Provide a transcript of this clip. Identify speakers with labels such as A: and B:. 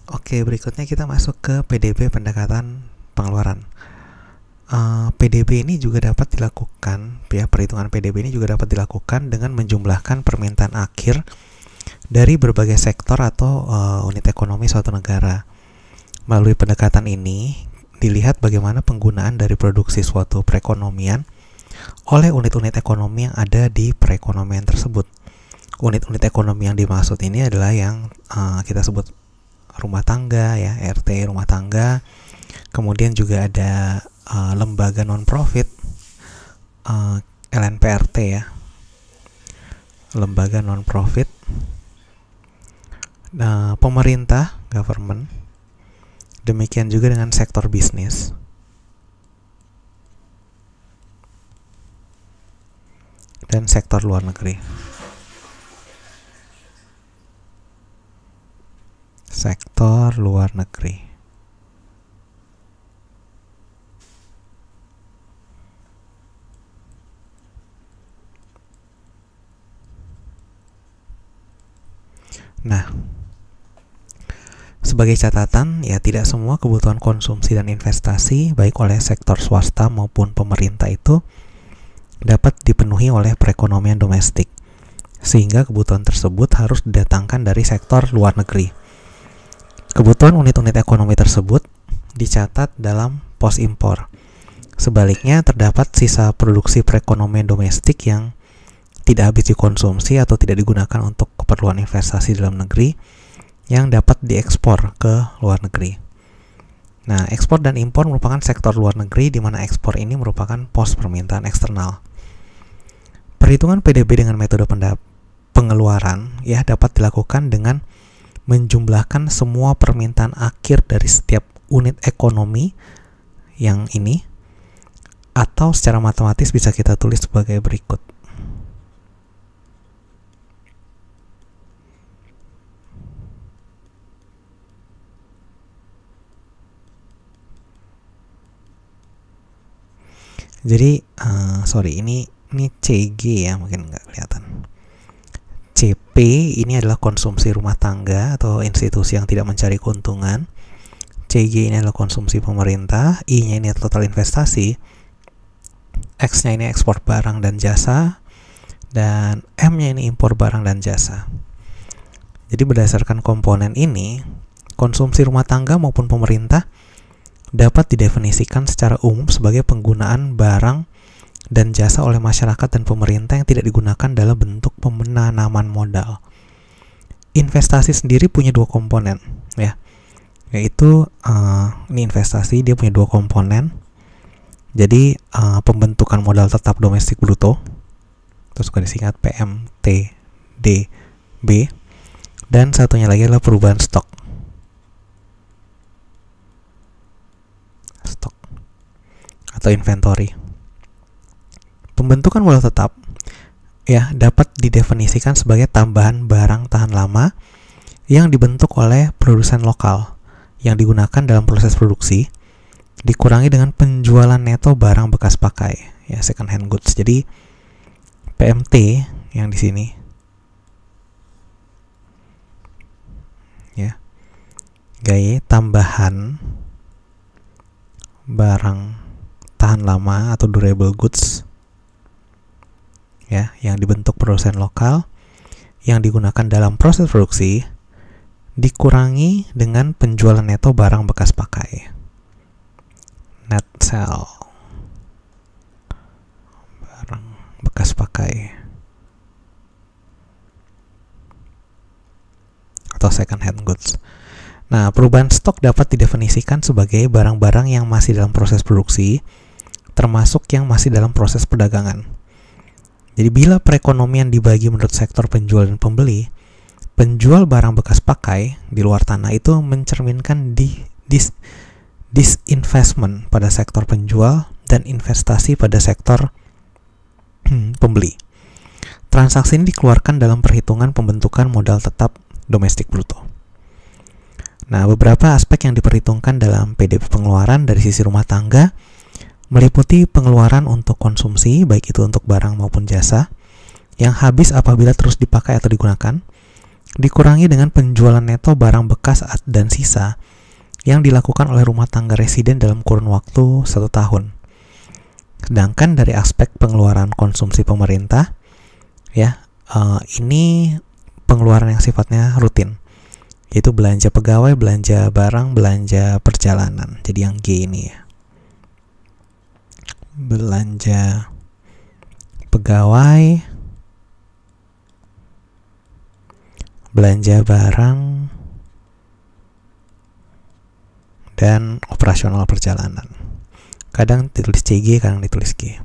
A: Oke, berikutnya kita masuk ke PDB pendekatan pengeluaran. PDB ini juga dapat dilakukan, ya, perhitungan PDB ini juga dapat dilakukan dengan menjumlahkan permintaan akhir dari berbagai sektor atau unit ekonomi suatu negara. Melalui pendekatan ini, dilihat bagaimana penggunaan dari produksi suatu perekonomian oleh unit-unit ekonomi yang ada di perekonomian tersebut. Unit-unit ekonomi yang dimaksud ini adalah yang kita sebut rumah tangga, ya, RT rumah tangga. Kemudian juga ada lembaga non-profit, LNPRT, ya, lembaga non-profit, pemerintah, government, demikian juga dengan sektor bisnis, dan sektor luar negeri. Sektor luar negeri. Nah, sebagai catatan, ya, tidak semua kebutuhan konsumsi dan investasi baik oleh sektor swasta maupun pemerintah itu dapat dipenuhi oleh perekonomian domestik, sehingga kebutuhan tersebut harus didatangkan dari sektor luar negeri. Kebutuhan unit-unit ekonomi tersebut dicatat dalam pos impor. Sebaliknya, terdapat sisa produksi perekonomian domestik yang tidak habis dikonsumsi atau tidak digunakan untuk keperluan investasi dalam negeri yang dapat diekspor ke luar negeri. Nah, ekspor dan impor merupakan sektor luar negeri, di mana ekspor ini merupakan pos permintaan eksternal. Perhitungan PDB dengan metode pengeluaran, ya, dapat dilakukan dengan menjumlahkan semua permintaan akhir dari setiap unit ekonomi yang ini, atau secara matematis bisa kita tulis sebagai berikut. Jadi, ini CG, ya, mungkin nggak kelihatan. CP ini adalah konsumsi rumah tangga atau institusi yang tidak mencari keuntungan. CG ini adalah konsumsi pemerintah. I-nya ini total investasi. X-nya ini ekspor barang dan jasa. Dan M-nya ini impor barang dan jasa. Jadi berdasarkan komponen ini, konsumsi rumah tangga maupun pemerintah dapat didefinisikan secara umum sebagai penggunaan barang dan jasa oleh masyarakat dan pemerintah yang tidak digunakan dalam bentuk penanaman modal. Investasi sendiri punya dua komponen, ya, yaitu ini investasi dia punya dua komponen. Jadi pembentukan modal tetap domestik bruto, terus juga disingkat PMTDB, dan satunya lagi adalah perubahan stok atau inventory. Pembentukan modal tetap, ya, dapat didefinisikan sebagai tambahan barang tahan lama yang dibentuk oleh produsen lokal yang digunakan dalam proses produksi, dikurangi dengan penjualan neto barang bekas pakai, ya, second hand goods. Jadi PMT yang di sini, ya, gaya tambahan barang tahan lama atau durable goods, ya, yang dibentuk produsen lokal yang digunakan dalam proses produksi, dikurangi dengan penjualan neto barang bekas pakai, net sell barang bekas pakai atau second hand goods. Nah, perubahan stok dapat didefinisikan sebagai barang-barang yang masih dalam proses produksi, termasuk yang masih dalam proses perdagangan. Jadi bila perekonomian dibagi menurut sektor penjual dan pembeli, penjual barang bekas pakai di luar tanah itu mencerminkan disinvestment pada sektor penjual dan investasi pada sektor pembeli. Transaksi ini dikeluarkan dalam perhitungan pembentukan modal tetap domestik bruto. Nah, beberapa aspek yang diperhitungkan dalam PDB pengeluaran dari sisi rumah tangga meliputi pengeluaran untuk konsumsi, baik itu untuk barang maupun jasa, yang habis apabila terus dipakai atau digunakan, dikurangi dengan penjualan neto barang bekas dan sisa yang dilakukan oleh rumah tangga residen dalam kurun waktu 1 tahun. Sedangkan dari aspek pengeluaran konsumsi pemerintah, ya, ini pengeluaran yang sifatnya rutin, yaitu belanja pegawai, belanja barang, belanja perjalanan. Jadi yang G ini ya. Belanja pegawai, belanja barang, dan operasional perjalanan. Kadang ditulis CG, kadang ditulis G.